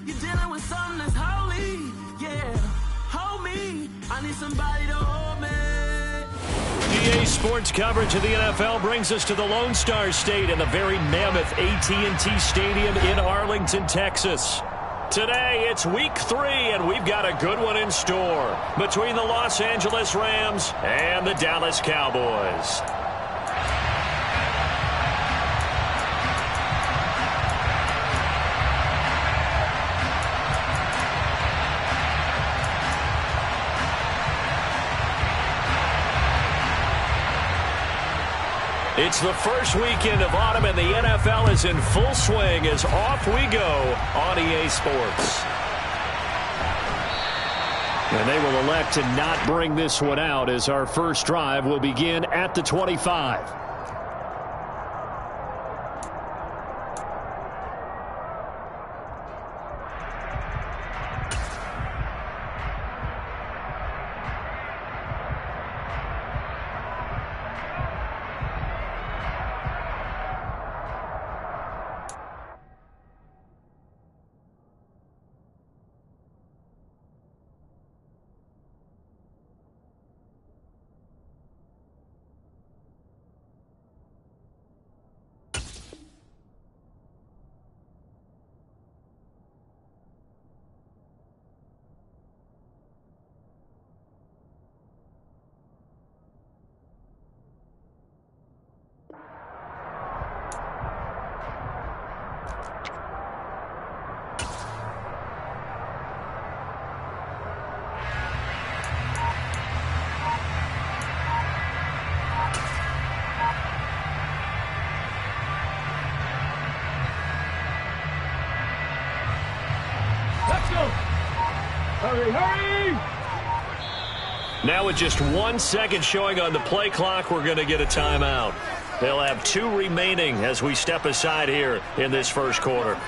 You're dealing with something that's holy. Yeah, hold me. I need somebody to hold me. EA Sports coverage of the NFL brings us to the Lone Star State and the very mammoth AT&T Stadium in Arlington, Texas. Today, it's week 3, and we've got a good one in store between the Los Angeles Rams and the Dallas Cowboys. It's the first weekend of autumn, and the NFL is in full swing as off we go on EA Sports. And they will elect to not bring this one out as our first drive will begin at the 25. Hurry! Now with just 1 second showing on the play clock, we're going to get a timeout. They'll have 2 remaining as we step aside here in this first quarter.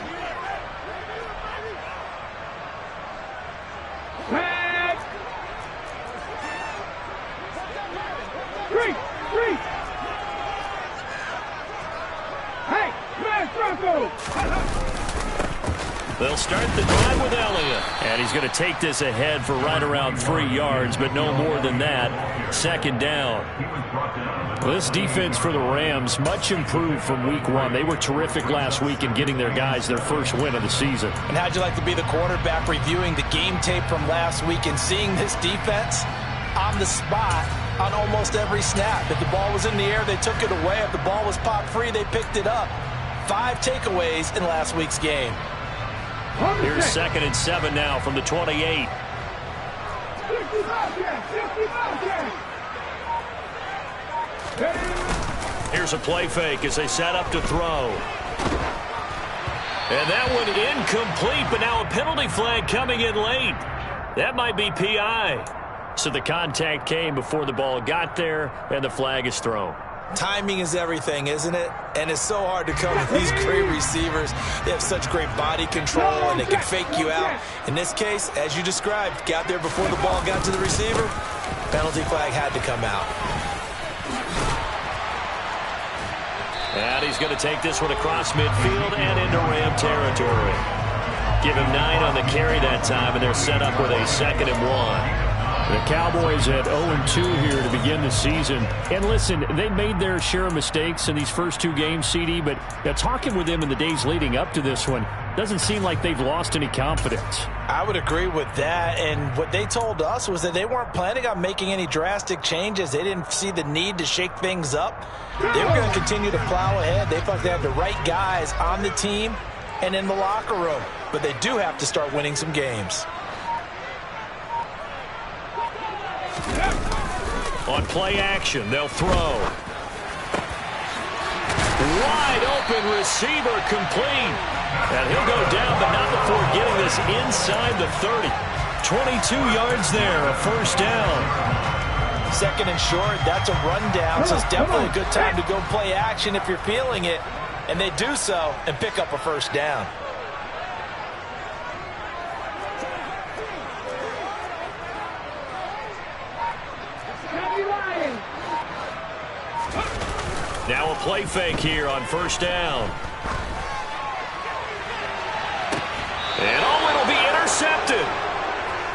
They'll start the drive with Elliott. And he's going to take this ahead for right around 3 yards, but no more than that. Second down. This defense for the Rams, much improved from week 1. They were terrific last week in getting their guys their first win of the season. And how'd you like to be the quarterback reviewing the game tape from last week and seeing this defense on the spot on almost every snap? If the ball was in the air, they took it away. If the ball was popped free, they picked it up. 5 takeaways in last week's game. Here's 2nd and 7 now from the 28. Here's a play fake as they set up to throw. And that one incomplete, but now a penalty flag coming in late. That might be PI. So the contact came before the ball got there, and the flag is thrown. Timing is everything, isn't it? And it's so hard to cover these great receivers. They have such great body control, and they can fake you out. In this case, as you described, got there before the ball got to the receiver. Penalty flag had to come out. And he's going to take this one across midfield and into Ram territory. Give him 9 on the carry that time, and they're set up with a 2nd and 1. The Cowboys at 0-2 here to begin the season. And listen, they made their share of mistakes in these first 2 games, CD, but talking with them in the days leading up to this one, doesn't seem like they've lost any confidence. I would agree with that, and what they told us was that they weren't planning on making any drastic changes. They didn't see the need to shake things up. They were going to continue to plow ahead. They thought they had the right guys on the team and in the locker room, but they do have to start winning some games. On play action, they'll throw. Wide open receiver complete. And he'll go down, but not before getting this inside the 30. 22 yards there, a first down. 2nd and short, that's a rundown, so it's definitely a good time to go play action if you're feeling it. And they do so and pick up a first down. Now a play fake here on first down. And all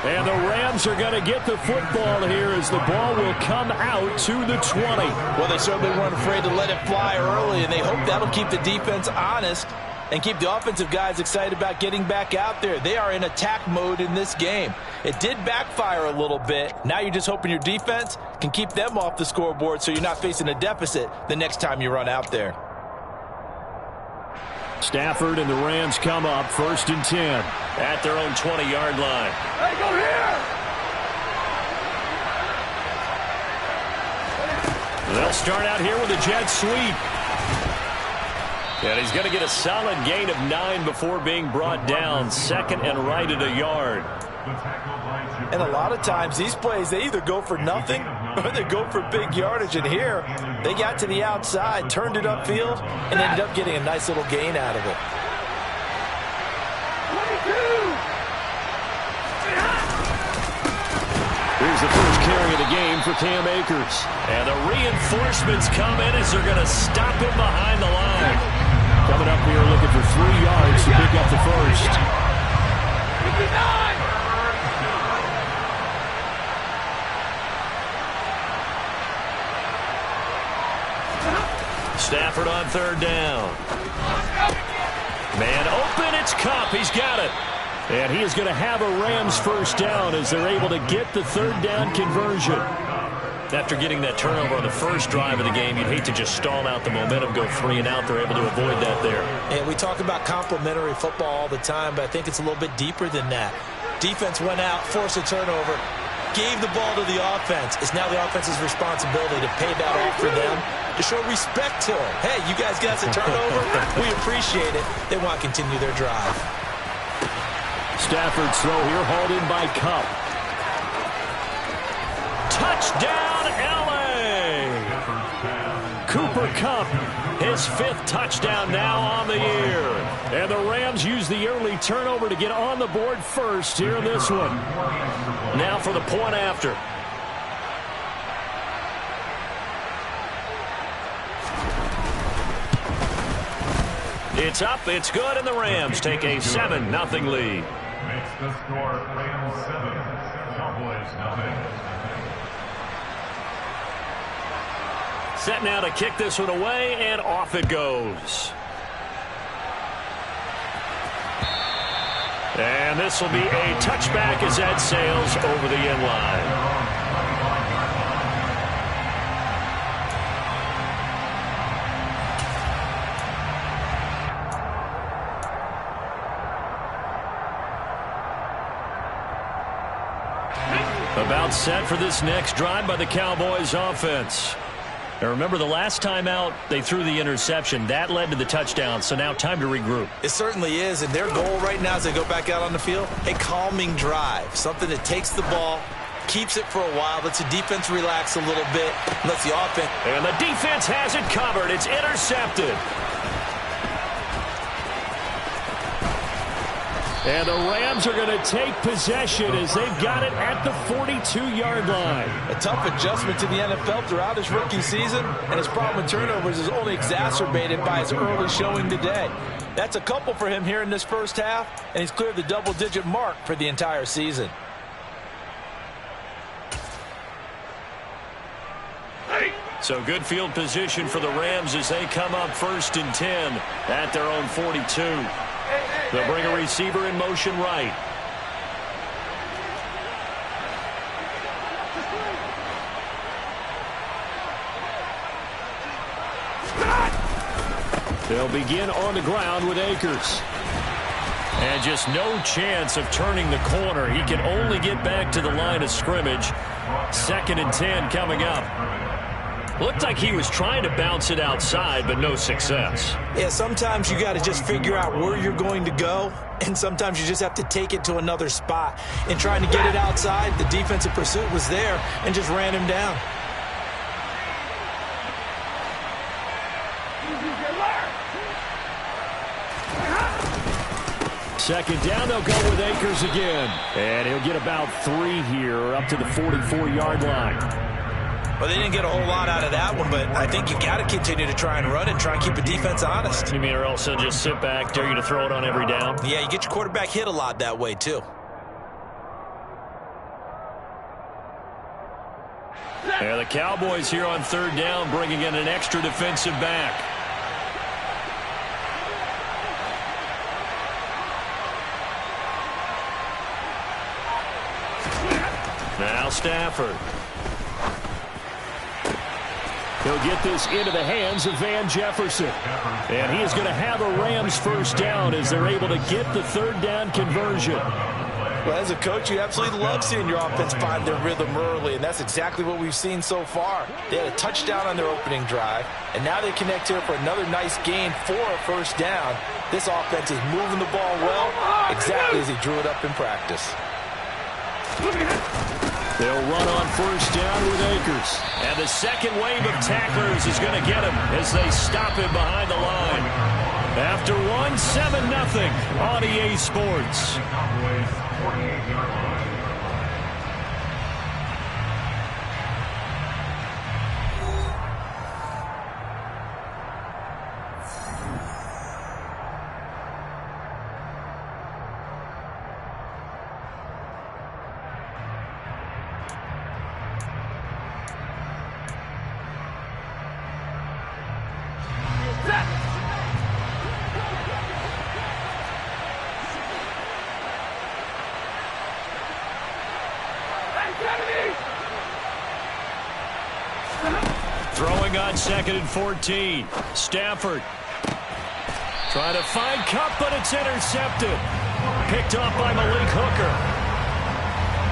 And the Rams are going to get the football here as the ball will come out to the 20. Well, they certainly weren't afraid to let it fly early, and they hope that'll keep the defense honest and keep the offensive guys excited about getting back out there. They are in attack mode in this game. It did backfire a little bit. Now you're just hoping your defense can keep them off the scoreboard so you're not facing a deficit the next time you run out there. Stafford and the Rams come up 1st and 10 at their own 20-yard line. Hey, go here! They'll start out here with a jet sweep. And he's going to get a solid gain of 9 before being brought down. 2nd and right at a yard. And a lot of times these plays, they either go for nothing or they go for big yardage. And here, they got to the outside, turned it upfield, and ended up getting a nice little gain out of it. Here's the first carry of the game for Cam Akers. And the reinforcements come in as they're going to stop him behind the line. Coming up here looking for 3 yards to pick up the first. Stafford on 3rd down. Man open, it's Kupp. He's got it. And he is going to have a Rams first down as they're able to get the 3rd down conversion. After getting that turnover on the first drive of the game, you'd hate to just stall out the momentum, go 3 and out. They're able to avoid that there. And we talk about complementary football all the time, but I think it's a little bit deeper than that. Defense went out, forced a turnover, gave the ball to the offense. It's now the offense's responsibility to pay that off for them, to show respect to them. Hey, you guys got us a turnover. We appreciate it. They want to continue their drive. Stafford's throw here hauled in by Kupp. Touchdown, L.A. Cooper Kupp, his 5th touchdown now on the year. And the Rams use the early turnover to get on the board first here in this one. Now for the point after. It's up, it's good, and the Rams take a 7-0 lead. Makes the score Rams 7, Cowboys 0. Set now to kick this one away, and off it goes. And this will be a touchback as that sails over the end line. About set for this next drive by the Cowboys offense. Now remember, the last time out, they threw the interception. That led to the touchdown, so now time to regroup. It certainly is, and their goal right now as they go back out on the field, a calming drive, something that takes the ball, keeps it for a while, lets the defense relax a little bit, lets the offense. And the defense has it covered. It's intercepted. And the Rams are going to take possession as they've got it at the 42-yard line. A tough adjustment to the NFL throughout his rookie season, and his problem with turnovers is only exacerbated by his early showing today. That's a couple for him here in this first half, and he's cleared the double-digit mark for the entire season. So good field position for the Rams as they come up 1st and 10 at their own 42. They'll bring a receiver in motion right. They'll begin on the ground with Akers. And just no chance of turning the corner. He can only get back to the line of scrimmage. 2nd and 10 coming up. Looked like he was trying to bounce it outside, but no success. Yeah, sometimes you got to just figure out where you're going to go, and sometimes you just have to take it to another spot. In trying to get it outside, the defensive pursuit was there and just ran him down. Second down, they'll go with Akers again. And he'll get about 3 here up to the 44-yard line. Well, they didn't get a whole lot out of that one, but I think you got to continue to try and run and try and keep the defense honest. You mean, or else they'll just sit back, dare you to throw it on every down? Yeah, you get your quarterback hit a lot that way, too. And the Cowboys here on third down bringing in an extra defensive back. Now Stafford. He'll get this into the hands of Van Jefferson. And he is going to have a Rams first down as they're able to get the third down conversion. Well, as a coach, you absolutely love seeing your offense find their rhythm early, and that's exactly what we've seen so far. They had a touchdown on their opening drive, and now they connect here for another nice gain for a first down. This offense is moving the ball well, exactly as he drew it up in practice. They'll run on first down with Akers. And the second wave of tacklers is going to get him as they stop him behind the line. After one, 7-0 on EA Sports. Throwing on 2nd and 14. Stafford trying to find Kupp, but it's intercepted. Picked off by Malik Hooker.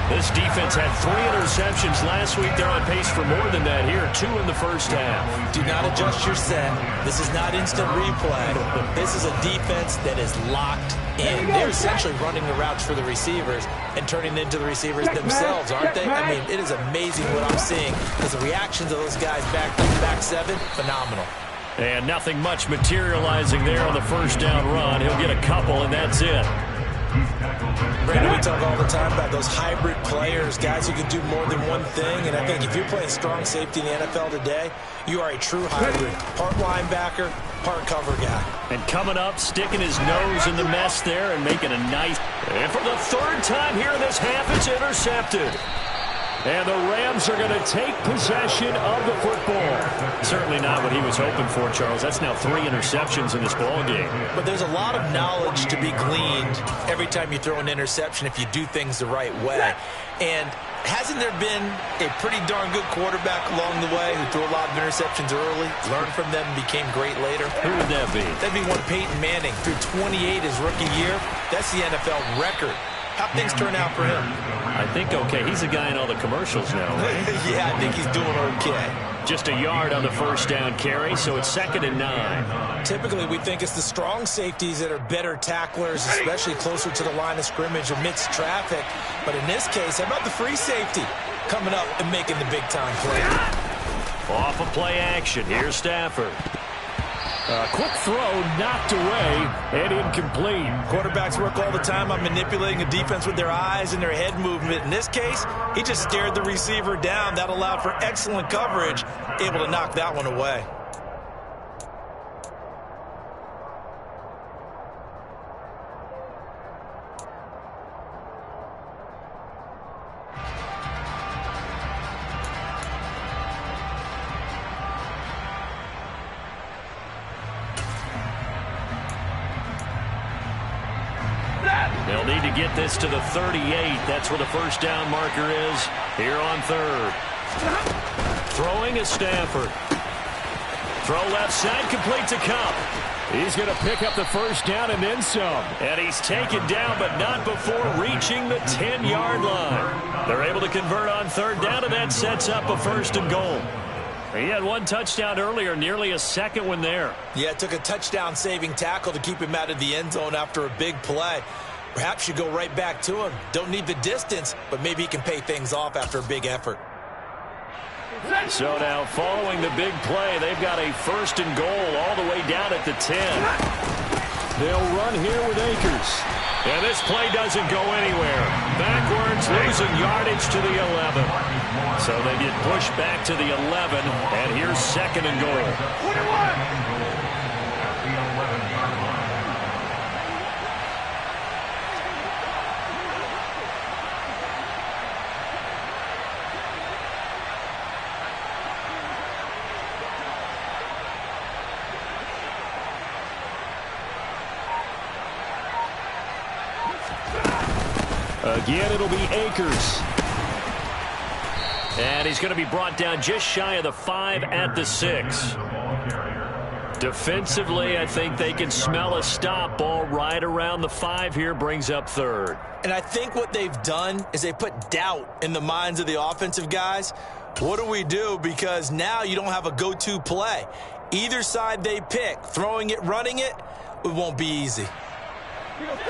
This defense had 3 interceptions last week. They're on pace for more than that here. 2 in the first half. Do not adjust your set. This is not instant replay. This is a defense that is locked in. They're essentially running the routes for the receivers and turning into the receivers themselves, aren't they? I mean, it is amazing what I'm seeing because the reactions of those guys back 7, phenomenal. And nothing much materializing there on the first down run. He'll get a couple, and that's it. Brandon, we talk all the time about those hybrid players, guys who can do more than one thing. And I think if you're playing strong safety in the NFL today, you are a true hybrid. Part linebacker, part cover guy. And coming up, sticking his nose in the mess there and making a nice... And for the third time here in this half, it's intercepted. And the Rams are going to take possession of the football. Certainly not what he was hoping for, Charles. That's now 3 interceptions in this ball game. But there's a lot of knowledge to be gleaned every time you throw an interception if you do things the right way. And hasn't there been a pretty darn good quarterback along the way who threw a lot of interceptions early, learned from them, and became great later? Who would that be? That'd be one Peyton Manning. Threw 28 his rookie year. That's the NFL record. How things turn out for him? I think okay. He's a guy in all the commercials now, right? Yeah, I think he's doing okay. Just a yard on the first down carry, so it's 2nd and 9. Typically, we think it's the strong safeties that are better tacklers, especially closer to the line of scrimmage amidst traffic. But in this case, how about the free safety coming up and making the big-time play? Off of play action. Here's Stafford. Quick throw, knocked away, and incomplete. Quarterbacks work all the time on manipulating a defense with their eyes and their head movement. In this case, he just stared the receiver down. That allowed for excellent coverage, able to knock that one away. They'll need to get this to the 38. That's where the first down marker is here on 3rd. Throwing is Stafford. Throw left side, complete to Kupp. He's going to pick up the first down and then some. And he's taken down, but not before reaching the 10-yard line. They're able to convert on 3rd down, and that sets up a 1st and goal. He had 1 touchdown earlier, nearly a 2nd one there. Yeah, it took a touchdown-saving tackle to keep him out of the end zone after a big play. Perhaps you go right back to him. Don't need the distance, but maybe he can pay things off after a big effort. So now, following the big play, they've got a 1st and goal all the way down at the 10. They'll run here with Akers. And this play doesn't go anywhere. Backwards, losing yardage to the 11. So they get pushed back to the 11, and here's 2nd and goal. 21. Again, it'll be Akers. And he's going to be brought down just shy of the 5 at the 6. Defensively, I think they can smell a stop. Ball right around the 5 here, brings up 3rd. And I think what they've done is they put doubt in the minds of the offensive guys. What do we do? Because now you don't have a go-to play. Either side they pick, throwing it, running it, it won't be easy.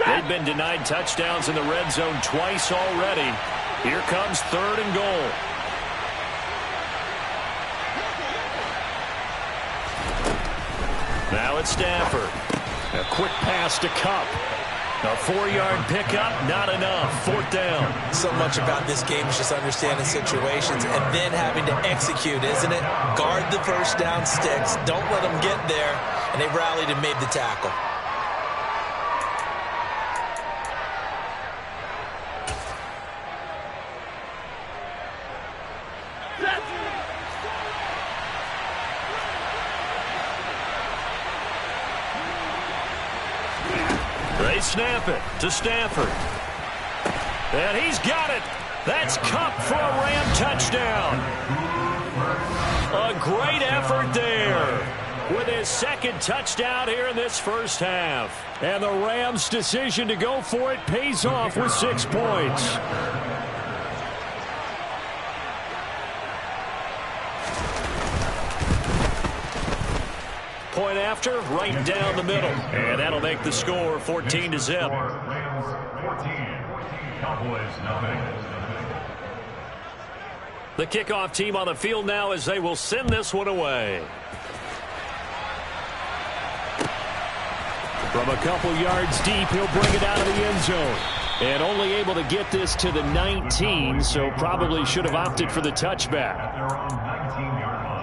They've been denied touchdowns in the red zone twice already. Here comes 3rd and goal. Now it's Stafford. A quick pass to Cup. A 4-yard pickup, not enough. 4th down. So much about this game is just understanding situations and then having to execute, isn't it? Guard the first down sticks. Don't let them get there. And they rallied and made the tackle. They snap it to Stafford. And he's got it. That's Cup for a Ram touchdown. A great effort there with his 2nd touchdown here in this first half. And the Rams' decision to go for it pays off with 6 points. Point after, right down the middle. And that'll make the score 14-0. Rams 14, Cowboys nothing. The kickoff team on the field now as they will send this one away. From a couple yards deep, he'll bring it out of the end zone. And only able to get this to the 19, so probably should have opted for the touchback. At their own 19-yard line.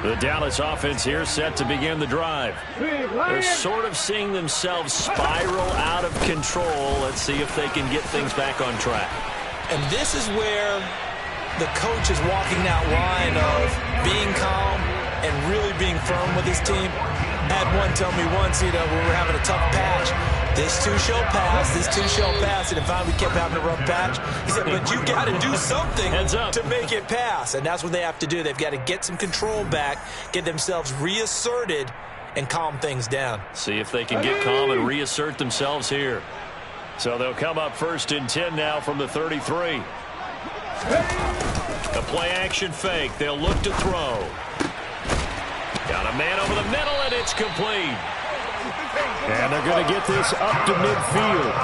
The Dallas offense here set to begin the drive. They're sort of seeing themselves spiral out of control. Let's see if they can get things back on track. And this is where the coach is walking that line of being calm and really being firm with his team. I had one tell me once, when we were having a tough patch, this too shall pass, this too shall pass. And finally we kept having a rough patch. He said, but you got to do something to make it pass. And that's what they have to do. They've got to get some control back, get themselves reasserted, and calm things down. See if they can get calm and reassert themselves here. So they'll come up 1st and 10 now from the 33. A play-action fake. They'll look to throw. Got a man over the middle, and it's complete. And they're going to get this up to midfield.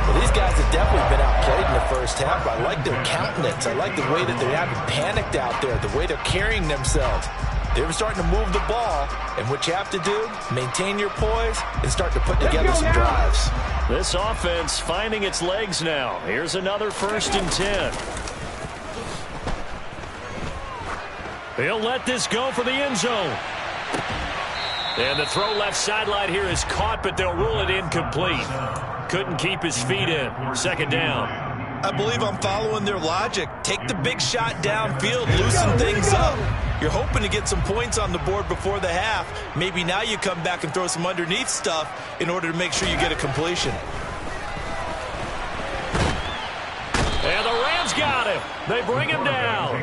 Well, these guys have definitely been outplayed in the first half. I like their countenance. I like the way that they haven't panicked out there, the way they're carrying themselves. They're starting to move the ball, and what you have to do, maintain your poise and start to put together some drives. This offense finding its legs now. Here's another 1st and 10. He'll let this go for the end zone. And the throw left sideline here is caught, but they'll rule it incomplete. Couldn't keep his feet in. 2nd down. I believe I'm following their logic. Take the big shot downfield, loosen things up. You're hoping to get some points on the board before the half. Maybe now you come back and throw some underneath stuff in order to make sure you get a completion. And the Rams got him. They bring him down.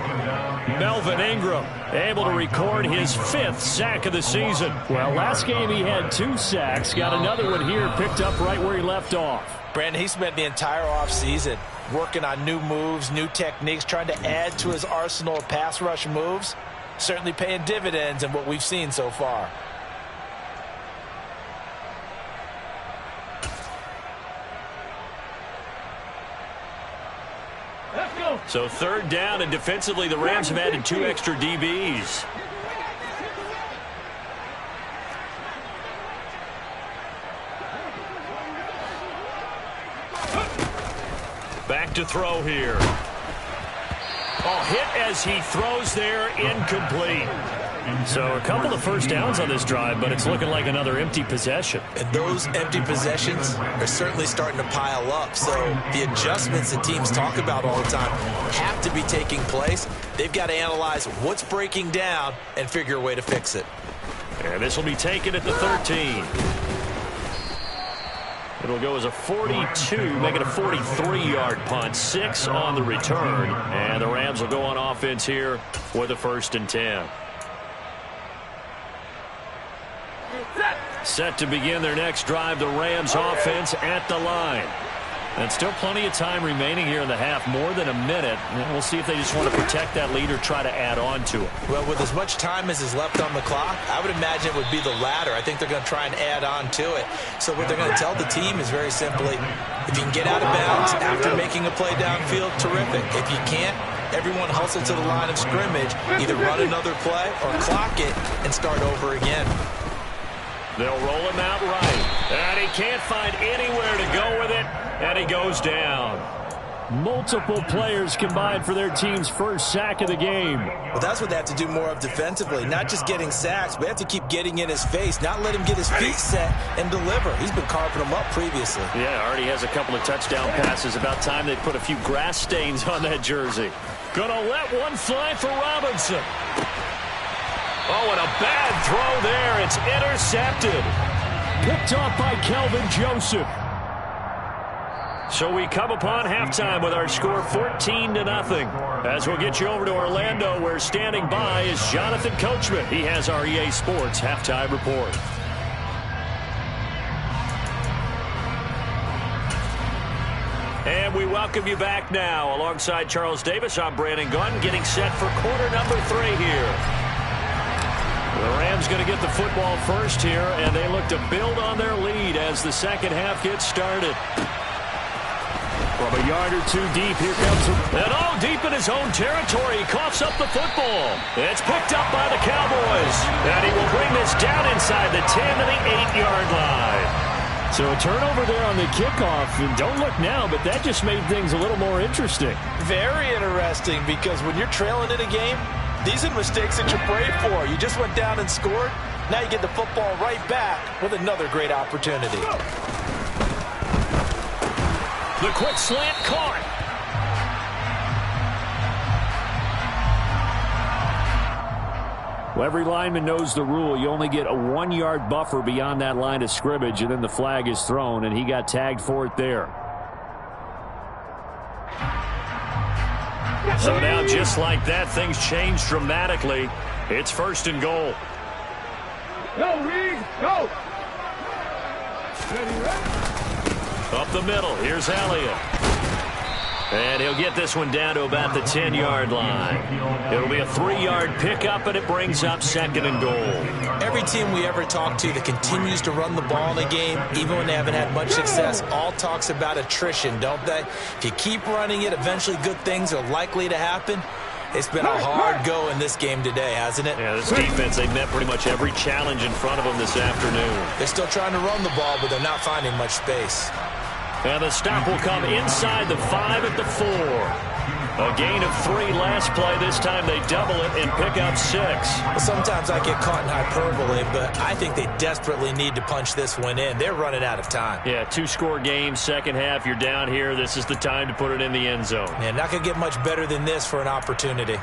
Melvin Ingram able to record his 5th sack of the season. Well, last game he had 2 sacks. Got another one here picked up right where he left off. Brandon, he spent the entire offseason working on new moves, new techniques, trying to add to his arsenal of pass rush moves. Certainly paying dividends in what we've seen so far. So 3rd down, and defensively the Rams have added 2 extra DBs. Back to throw here. Oh, hit as he throws there, incomplete. So a couple of first downs on this drive, but it's looking like another empty possession. And those empty possessions are certainly starting to pile up. So the adjustments that teams talk about all the time have to be taking place. They've got to analyze what's breaking down and figure a way to fix it. And this will be taken at the 13. It'll go as a 42, make it a 43-yard punt, 6 on the return. And the Rams will go on offense here with a 1st and 10. Set to begin their next drive, the Rams offense at the line. And still plenty of time remaining here in the half, more than a minute. And we'll see if they just want to protect that lead or try to add on to it. Well, with as much time as is left on the clock, I would imagine it would be the latter. I think they're going to try and add on to it. So what they're going to tell the team is very simply, if you can get out of bounds after making a play downfield, terrific. If you can't, everyone hustle to the line of scrimmage, either run another play or clock it and start over again. They'll roll him out right. And he can't find anywhere to go with it. And he goes down. Multiple players combined for their team's first sack of the game. Well, that's what they have to do more of defensively. Not just getting sacks, but they have to keep getting in his face. Not let him get his feet set and deliver. He's been carving them up previously. Yeah, already has a couple of touchdown passes. About time they put a few grass stains on that jersey. Gonna let one fly for Robinson. Oh, and a bad throw there. It's intercepted. Picked off by Kelvin Joseph. So we come upon halftime with our score 14-0. As we'll get you over to Orlando, where standing by is Jonathan Coachman. He has our EA Sports halftime report. And we welcome you back now. Alongside Charles Davis, I'm Brandon Gunn, getting set for quarter number 3 here. The Rams going to get the football first here, and they look to build on their lead as the second half gets started. From a yard or two deep, here comes and all deep in his own territory. He coughs up the football. It's picked up by the Cowboys, and he will bring this down inside the 10 to the 8-yard line. So a turnover there on the kickoff, and don't look now, but that just made things a little more interesting. Very interesting, because when you're trailing in a game, these are mistakes that you pray for. You just went down and scored. Now you get the football right back with another great opportunity. The quick slant caught. Well, every lineman knows the rule. You only get a 1-yard buffer beyond that line of scrimmage, and then the flag is thrown, and he got tagged for it there. So now, just like that, things change dramatically. It's 1st and goal. Go, Reed, go! Up the middle, here's Elliott. And he'll get this one down to about the 10-yard line. It'll be a 3-yard pickup, and it brings up 2nd and goal. Every team we ever talk to that continues to run the ball in a game, even when they haven't had much success, all talks about attrition, don't they? If you keep running it, eventually good things are likely to happen. It's been a hard go in this game today, hasn't it? Yeah, this defense, they met pretty much every challenge in front of them this afternoon. They're still trying to run the ball, but they're not finding much space. And the stop will come inside the 5 at the 4. A gain of 3 last play. This time they double it and pick up 6. Well, sometimes I get caught in hyperbole, but I think they desperately need to punch this one in. They're running out of time. Yeah, 2-score game, second half. You're down here. This is the time to put it in the end zone. Yeah, not going to get much better than this for an opportunity.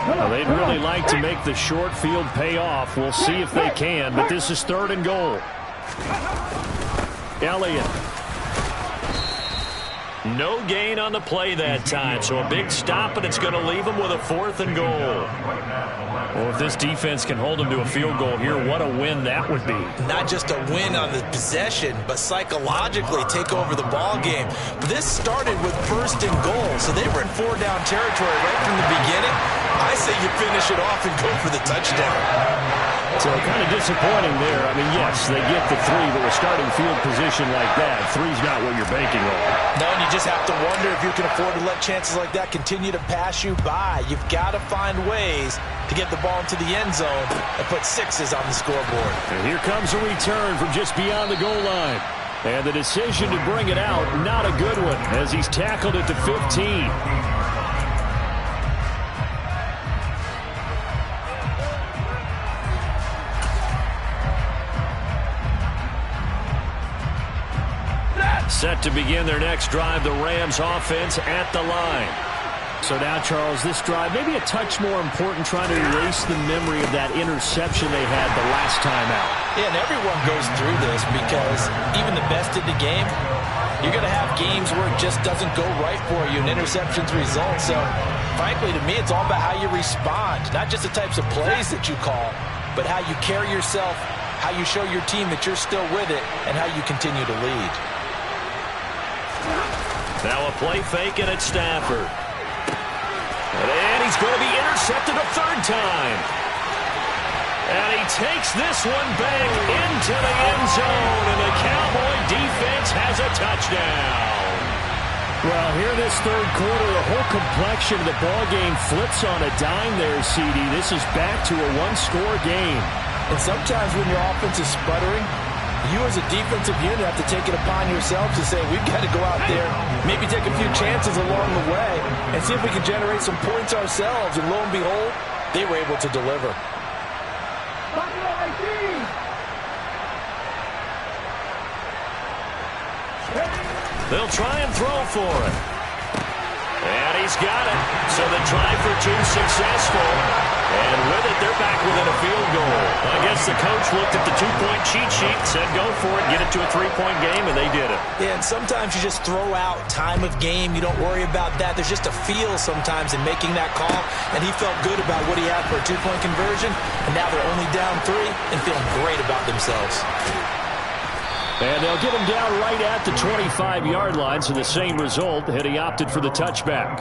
Well, they'd really like to make the short field pay off. We'll see if they can, but this is 3rd and goal. Elliott. No gain on the play that time, so a big stop, and it's going to leave them with a 4th and goal. Well, if this defense can hold them to a field goal here, what a win that would be. Not just a win on the possession, but psychologically take over the ball game. This started with 1st and goal, so they were in 4-down territory right from the beginning. I say you finish it off and go for the touchdown. So kind of disappointing there. I mean, yes, they get the 3, but with starting field position like that, 3's not what you're banking on. No, and you just have to wonder if you can afford to let chances like that continue to pass you by. You've got to find ways to get the ball into the end zone and put 6s on the scoreboard. And here comes a return from just beyond the goal line. And the decision to bring it out, not a good one, as he's tackled at the 15. Set to begin their next drive, the Rams offense at the line. So now, Charles, this drive maybe a touch more important, trying to erase the memory of that interception they had the last time out. Yeah, and everyone goes through this because even the best in the game, you're going to have games where it just doesn't go right for you and interceptions result. So, frankly, to me, it's all about how you respond, not just the types of plays that you call, but how you carry yourself, how you show your team that you're still with it, and how you continue to lead. Now a play fake and it's Stafford. And he's going to be intercepted a 3rd time. And he takes this one back into the end zone, and the Cowboy defense has a touchdown. Well, here this 3rd quarter, the whole complexion of the ball game flips on a dime there, CD. This is back to a 1-score game. And sometimes when your offense is sputtering, you as a defensive unit have to take it upon yourself to say, we've got to go out there, maybe take a few chances along the way, and see if we can generate some points ourselves. And lo and behold, they were able to deliver. They'll try and throw for it. And he's got it. So the try for 2 successful. And with it, they're back within a field goal. I guess the coach looked at the 2-point cheat sheet, said go for it, get it to a 3-point game, and they did it. Yeah, and sometimes you just throw out time of game. You don't worry about that. There's just a feel sometimes in making that call, and he felt good about what he had for a 2-point conversion, and now they're only down 3 and feeling great about themselves. And they'll get him down right at the 25-yard line, so the same result, had he opted for the touchback.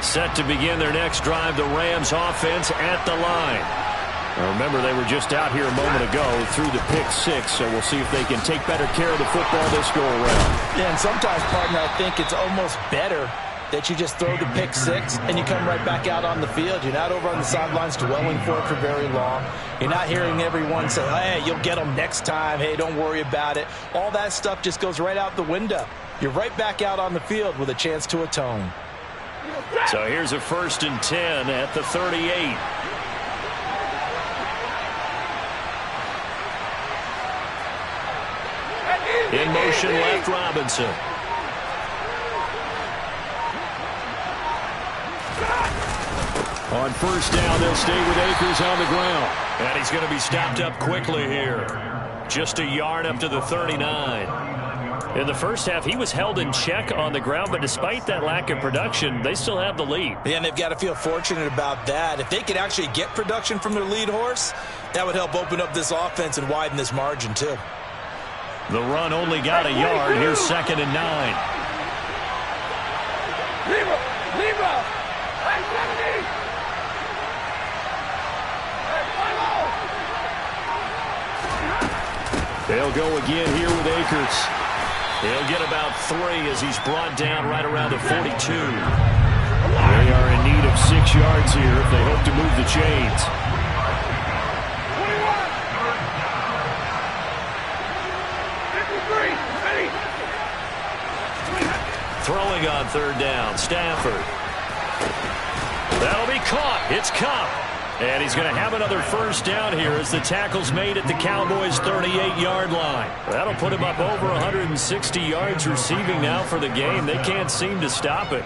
Set to begin their next drive, the Rams offense at the line. Now remember, they were just out here a moment ago through the pick 6, so we'll see if they can take better care of the football this go-around. Yeah, and sometimes, partner, I think it's almost better that you just throw the pick 6 and you come right back out on the field. You're not over on the sidelines dwelling for it for very long. You're not hearing everyone say, hey, you'll get them next time. Hey, don't worry about it. All that stuff just goes right out the window. You're right back out on the field with a chance to atone. So here's a 1st and 10 at the 38. In motion left, Robinson. On 1st down, they'll stay with Akers on the ground. And he's going to be stopped up quickly here. Just a yard up to the 39. In the first half, he was held in check on the ground, but despite that lack of production, they still have the lead. Yeah, and they've got to feel fortunate about that. If they could actually get production from their lead horse, that would help open up this offense and widen this margin, too. The run only got a yard. Here's 2nd and 9. They'll go again here with Akers. He'll get about 3 as he's brought down right around the 42. They are in need of 6 yards here if they hope to move the chains. Throwing on 3rd down, Stafford. That'll be caught. It's Cup. And he's going to have another 1st down here as the tackle's made at the Cowboys' 38-yard line. That'll put him up over 160 yards receiving now for the game. They can't seem to stop it.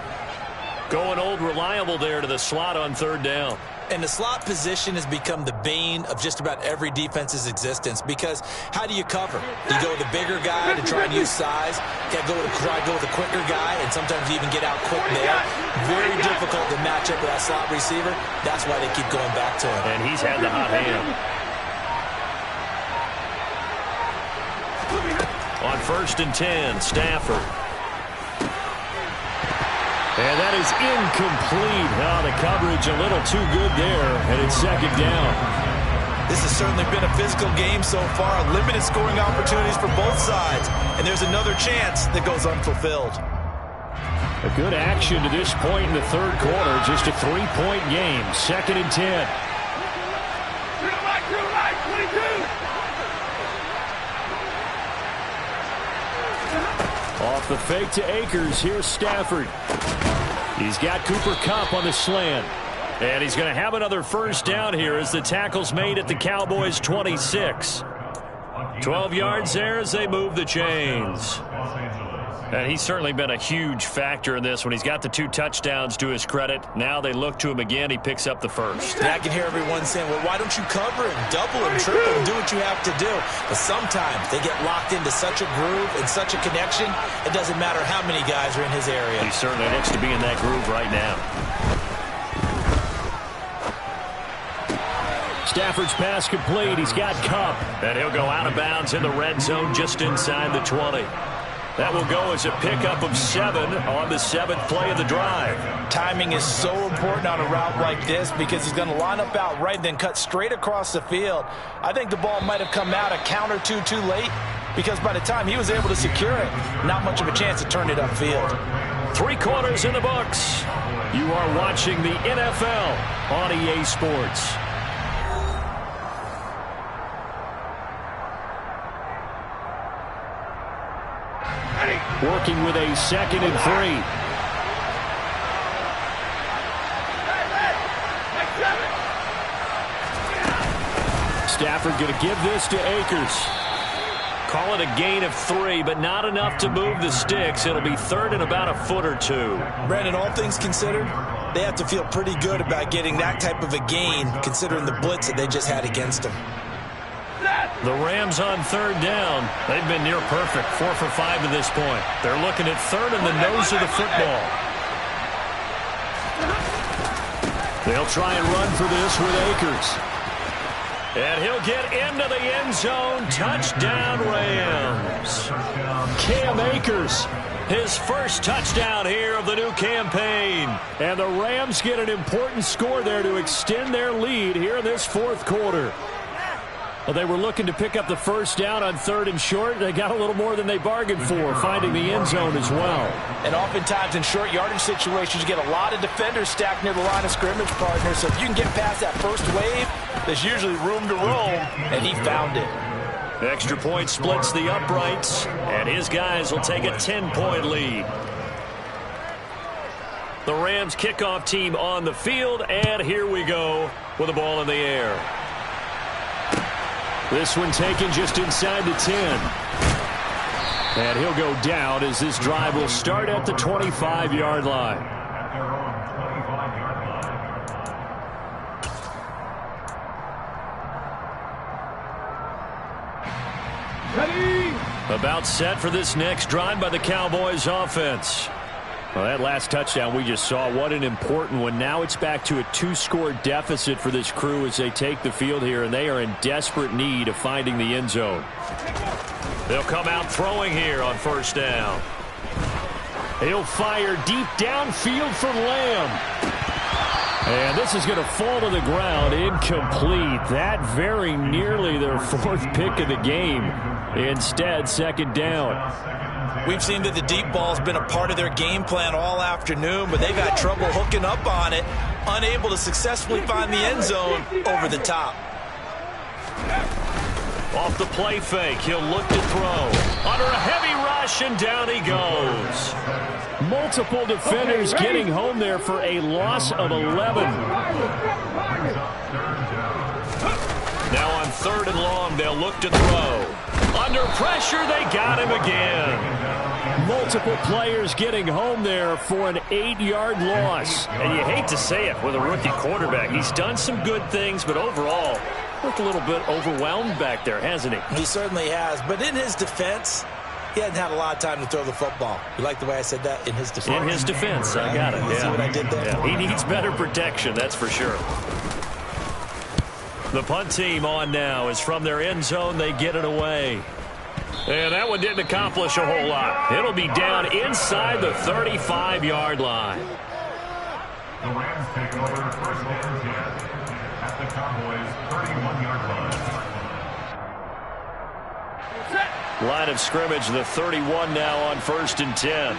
Going old reliable there to the slot on 3rd down. And the slot position has become the bane of just about every defense's existence, because how do you cover? Do you go with the bigger guy to try and use size? You got to try to go with the quicker guy, and sometimes you even get out quick there. Very difficult to match up with that slot receiver. That's why they keep going back to him. And he's had the hot hand. On 1st and 10, Stafford. And that is incomplete. Oh, the coverage a little too good there, and it's second down. This has certainly been a physical game so far. Limited scoring opportunities for both sides. And there's another chance that goes unfulfilled. A good action to this point in the third quarter. Just a 3-point game. 2nd and 10. Off the fake to Akers. Here's Stafford. He's got Cooper Kupp on the slant. And he's going to have another first down here as the tackle's made at the Cowboys' 26. 12 yards there as they move the chains. And he's certainly been a huge factor in this when he's got the 2 touchdowns to his credit. Now they look to him again. He picks up the first. And I can hear everyone saying, well, why don't you cover him, double him, triple him, do what you have to do. But sometimes they get locked into such a groove and such a connection, it doesn't matter how many guys are in his area. He certainly looks to be in that groove right now. Stafford's pass complete. He's got Kupp. And he'll go out of bounds in the red zone just inside the 20. That will go as a pickup of 7 on the 7th play of the drive. Timing is so important on a route like this because he's going to line up out right and then cut straight across the field. I think the ball might have come out a count or two too late because by the time he was able to secure it, not much of a chance to turn it upfield. 3 quarters in the books. You are watching the NFL on EA Sports. Working with a 2nd and 3. Stafford going to give this to Akers. Call it a gain of 3, but not enough to move the sticks. It'll be 3rd and about a foot or 2. Brandon, all things considered, they have to feel pretty good about getting that type of a gain considering the blitz that they just had against them. The Rams on 3rd down. They've been near perfect, 4 for 5 to this point. They're looking at 3rd and the nose of the football. They'll try and run for this with Akers. And he'll get into the end zone. Touchdown, Rams. Cam Akers, his first touchdown here of the new campaign. And the Rams get an important score there to extend their lead here in this 4th quarter. Well, they were looking to pick up the first down on 3rd and short. They got a little more than they bargained for, finding the end zone as well. And oftentimes in short yardage situations, you get a lot of defenders stacked near the line of scrimmage, partner. So if you can get past that first wave, there's usually room to roam, and he found it. Extra point splits the uprights, and his guys will take a 10-point lead. The Rams kickoff team on the field, and here we go with the ball in the air. This one taken just inside the 10. And he'll go down as this drive will start at the 25-yard line. Ready? About set for this next drive by the Cowboys offense. Well, that last touchdown we just saw, what an important one. Now it's back to a 2-score deficit for this crew as they take the field here, and they are in desperate need of finding the end zone. They'll come out throwing here on 1st down. He'll fire deep downfield for Lamb. And this is going to fall to the ground, incomplete. That very nearly their 4th pick of the game. Instead, 2nd down. We've seen that the deep ball has been a part of their game plan all afternoon, but they've had trouble hooking up on it, unable to successfully find the end zone over the top. Off the play fake, he'll look to throw. Under a heavy rush, and down he goes. Multiple defenders getting home there for a loss of 11. Now on 3rd and long, they'll look to throw. Under pressure, they got him again. Multiple players getting home there for an 8-yard loss. And you hate to say it with a rookie quarterback. He's done some good things, but overall, looked a little bit overwhelmed back there, hasn't he? He certainly has. But in his defense, he hadn't had a lot of time to throw the football. You like the way I said that? In his defense. In his defense, I got it. Yeah. See what I did there? Yeah. He needs better protection, that's for sure. The punt team on now is from their end zone. They get it away. And that one didn't accomplish a whole lot. It'll be down inside the 35-yard line. The Rams take over first and 10 at the Cowboys' 31-yard line. Line of scrimmage, the 31 now on 1st and 10.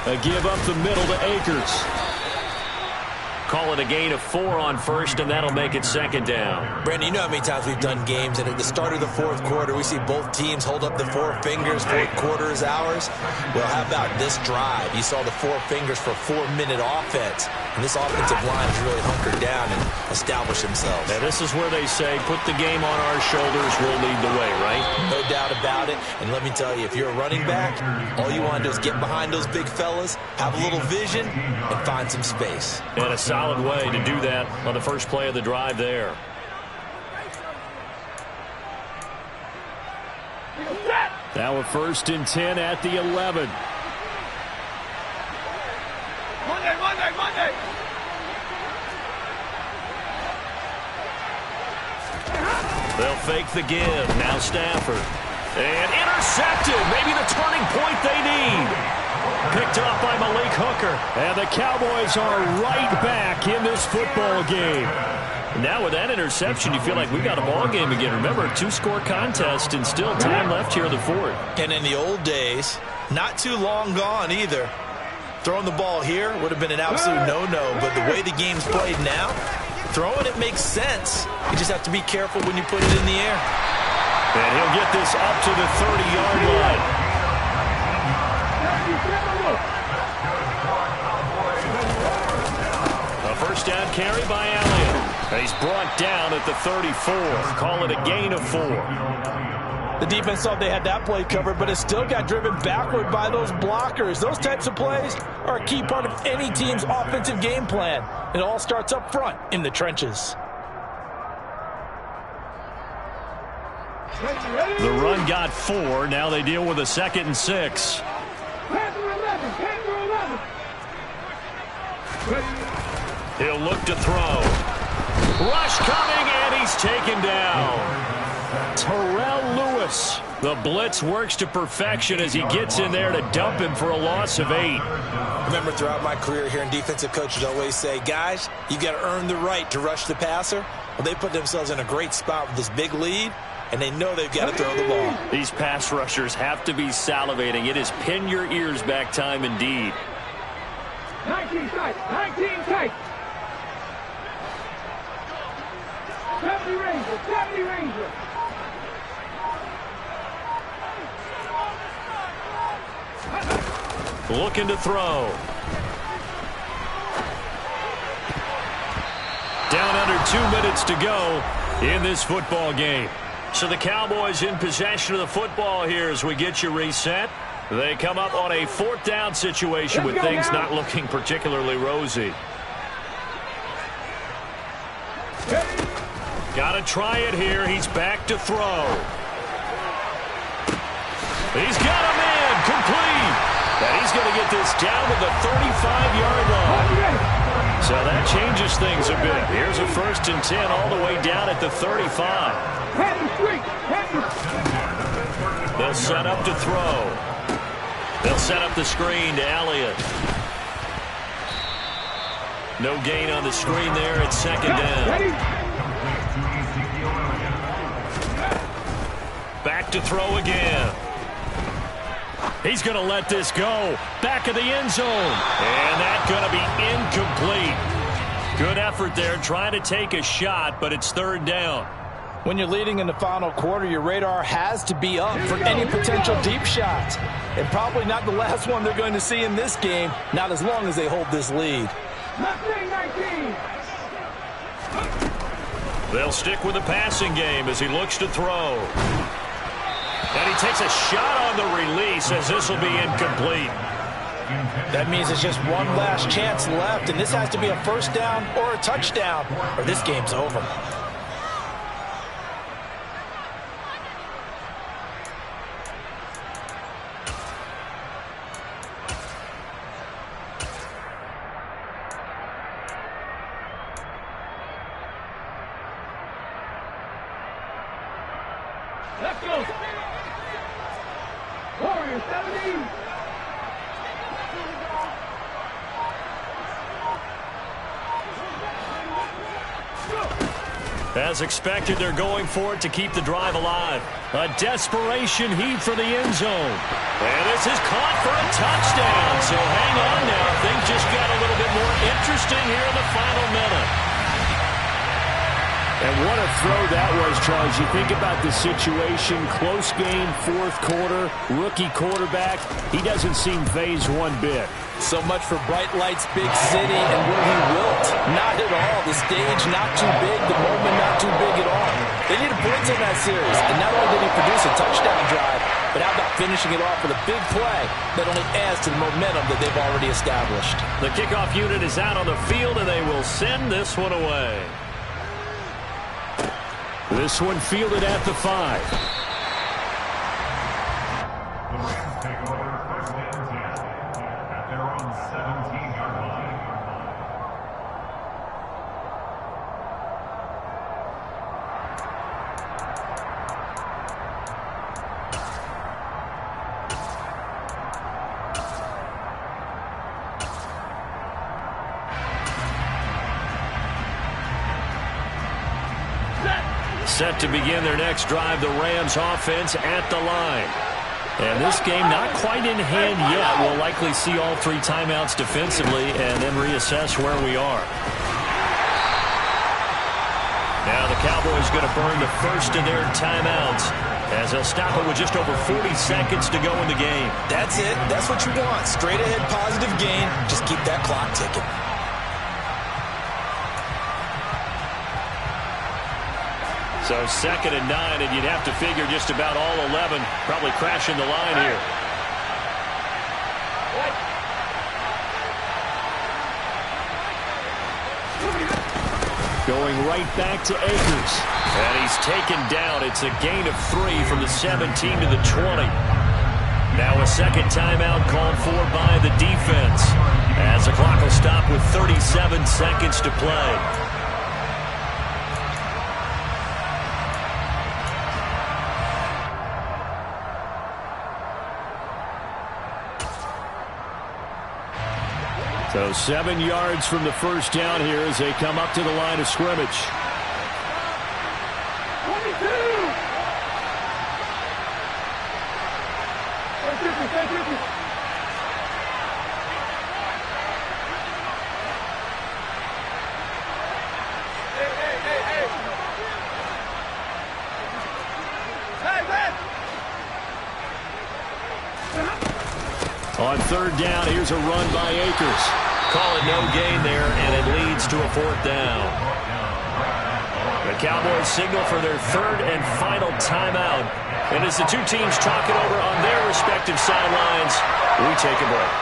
A give up the middle to Akers. Call it a gain of 4 on 1st, and that'll make it 2nd down. Brandon, you know how many times we've done games, and at the start of the 4th quarter, we see both teams hold up the 4 fingers, 4th quarter is ours. Well, how about this drive? You saw the 4 fingers for 4-minute offense, and this offensive line has really hunkered down and established themselves. Now, this is where they say, put the game on our shoulders, we'll lead the way, right? No doubt about it, and let me tell you, if you're a running back, all you want to do is get behind those big fellas, have a little vision, and find some space. And a solid way to do that on the first play of the drive there. Now a 1st and 10 at the 11. Monday. They'll fake the give. Now Stafford. And intercepted. Maybe the turning point they need. Picked up by Malik Hooker. And the Cowboys are right back in this football game. Now with that interception, you feel like we got a ball game again. Remember, 2-score contest and still time left here in the 4th. And in the old days, not too long gone either, throwing the ball here would have been an absolute no-no. But the way the game's played now, throwing it makes sense. You just have to be careful when you put it in the air. And he'll get this up to the 30-yard line. A first down carry by Elliott. He's brought down at the 34. Call it a gain of 4. The defense thought they had that play covered, but it still got driven backward by those blockers. Those types of plays are a key part of any team's offensive game plan. It all starts up front in the trenches. The run got 4. Now they deal with a 2nd and 6. He'll look to throw. Rush coming, and he's taken down. Terrell Lewis. The blitz works to perfection as he gets in there to dump him for a loss of 8. Remember, throughout my career here in defensive coaches always say, guys, you got to earn the right to rush the passer. Well, they put themselves in a great spot with this big lead, and they know they've got to throw the ball. These pass rushers have to be salivating. It is pin your ears back time indeed. 19 tight. 19 tight. 70 Rangers. 70 Rangers. Looking to throw. Down under 2 minutes to go in this football game. So the Cowboys in possession of the football here as we get you reset. They come up on a 4th down situation with things not looking particularly rosy. Got to try it here. He's back to throw. He's got him in. Complete. And he's going to get this down to the 35-yard line. So that changes things a bit. Here's a 1st and 10 all the way down at the 35. They'll set up to throw. They'll set up the screen to Elliott. No gain on the screen there at 2nd down. Back to throw again. He's going to let this go. Back of the end zone. And that's going to be incomplete. Good effort there trying to take a shot, but it's 3rd down. When you're leading in the final quarter, your radar has to be up for any potential deep shots. And probably not the last one they're going to see in this game, not as long as they hold this lead. 19. They'll stick with the passing game as he looks to throw. And he takes a shot on the release as this will be incomplete. That means it's just one last chance left, and this has to be a 1st down or a touchdown, or this game's over. Let's go. Warriors 70. As expected, they're going for it to keep the drive alive. A desperation heave for the end zone. And this is caught for a touchdown. So hang on now. Things just got a little bit more interesting here in the final minute. And what a throw that was, Charles. You think about the situation, close game, fourth quarter, rookie quarterback. He doesn't seem phased one bit. So much for bright lights, big city, and where he wilt. Not at all. The stage not too big, the moment not too big at all. They needed points in that series, and not only did he produce a touchdown drive, but how about finishing it off with a big play that only adds to the momentum that they've already established. The kickoff unit is out on the field, and they will send this one away. This one fielded at the 5. The Rams take over first and 10 at their own 17-yard line. Set to begin their next drive, the Rams offense at the line. And this game not quite in hand yet. We'll likely see all 3 timeouts defensively and then reassess where we are. Now the Cowboys going to burn the first of their timeouts as they'll stop it with just over 40 seconds to go in the game. That's it. That's what you want. Straight ahead positive gain. Just keep that clock ticking. So 2nd and 9, and you'd have to figure just about all 11 probably crashing the line here. Going right back to Akers. And he's taken down. It's a gain of 3 from the 17 to the 20. Now a second timeout called for by the defense as the clock will stop with 37 seconds to play. So 7 yards from the first down here as they come up to the line of scrimmage. 22. On 3rd down, here's a run by Akers. Call it no gain there, and it leads to a 4th down. The Cowboys signal for their 3rd and final timeout. And as the 2 teams talk it over on their respective sidelines, we take a break.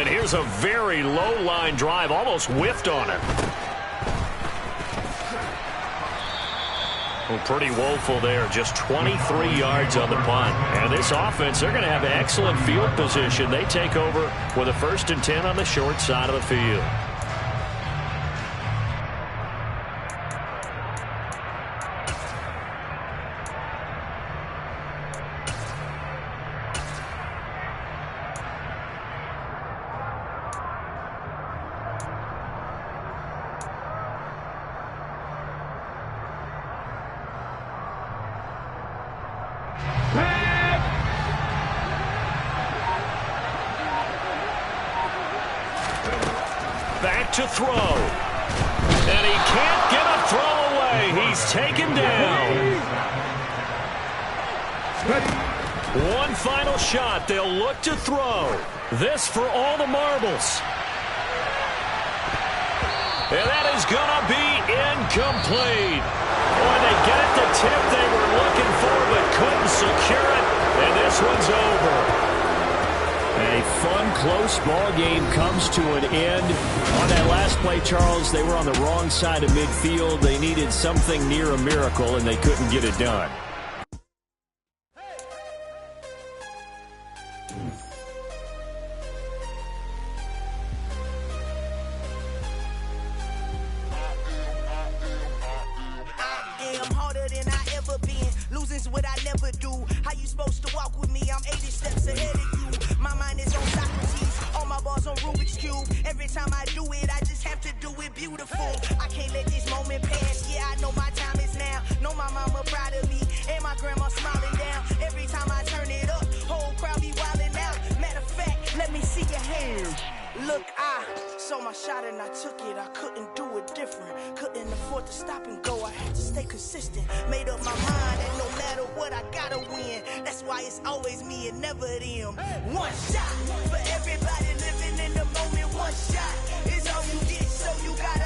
And here's a very low-line drive, almost whiffed on it. Well, pretty woeful there. Just 23 yards on the punt. And this offense, they're going to have excellent field position. They take over with a 1st and 10 on the short side of the field. Back to throw. And he can't get a throw away. He's taken down. One final shot. They'll look to throw. This for all the marbles. And that is going to be incomplete. Boy, they get the tip they were looking for but couldn't secure it. And this one's over. A fun, close ball game comes to an end. On that last play, Charles, they were on the wrong side of midfield. They needed something near a miracle, and they couldn't get it done. overdue. How you supposed to walk with me? I'm 80 steps ahead of you. My mind is on Socrates, all my balls on Rubik's Cube. Every time I do it, I just have to do it beautiful. I can't let this moment pass. Yeah, I know my time is now. Know my mama proud of me, and my grandma smiling down. Every time I turn it up, whole crowd be wildin' out. Matter of fact, let me see your hands. Look, I saw my shot and I took it. I couldn't do it different. Couldn't afford to stop and go. I had to stay consistent. Made up my mind that no matter what, I gotta win. That's why it's always me and never them. One shot for everybody living in the moment. One shot is all you get, so you gotta